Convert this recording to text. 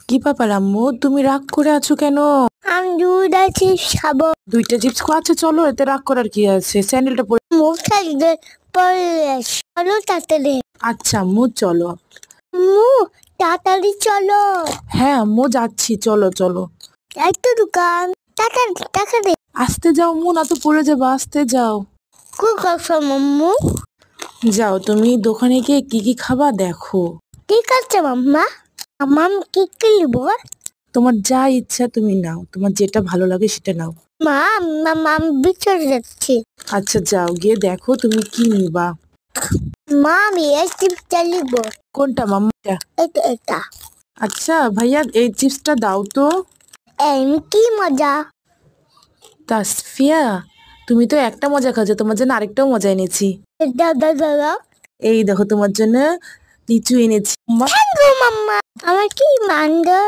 কি ব্যাপার আম্মু, তুমি রাগ করে আছো কেন? আমি দুধ চিপস খাবো। দুইটা চিপস খাওয়াচ্ছে, চলো, এতে রাগ করার কি আছে? স্যান্ডেলটা পরে মুখ থাকবে পরে চলো তাড়াতাড়ি। আচ্ছা আম্মু চলো। আম্মু তাড়াতাড়ি চলো। হ্যাঁ আম্মু যাচ্ছি, চলো চলো। একটা দোকান তাড়াতাড়ি। আস্তে যাও আম্মু, না তো পড়ে যাবো, আস্তে যাও। কি করছো মাম্মু? যাও, তুমি দোকানে গিয়ে কি কি খাবা দেখো। ঠিক আছে মাম্মা। মাম কি কিনবো? তোমার যা ইচ্ছা তুমি নাও, তোমার যেটা ভালো লাগে সেটা নাও। মা আমি ভিতরে যাচ্ছি। আচ্ছা যাও, গিয়ে দেখো তুমি কি নিবা। মা আমি এই চিপসটা নিবো। কোনটা মাম্মা? এটা। আচ্ছা ভাইয়া, এই চিপসটা দাও তো। এমনি কি মজা। তাসফিয়া, তুমি তো একটা মজা খাচ্ছো, তোমার জন্য আরেকটাও মজা এনেছি। দাদা এই দেখো তোমার জন্য লিচু এনেছি। মাম্মা আমার কি ম্যাঙ্গো।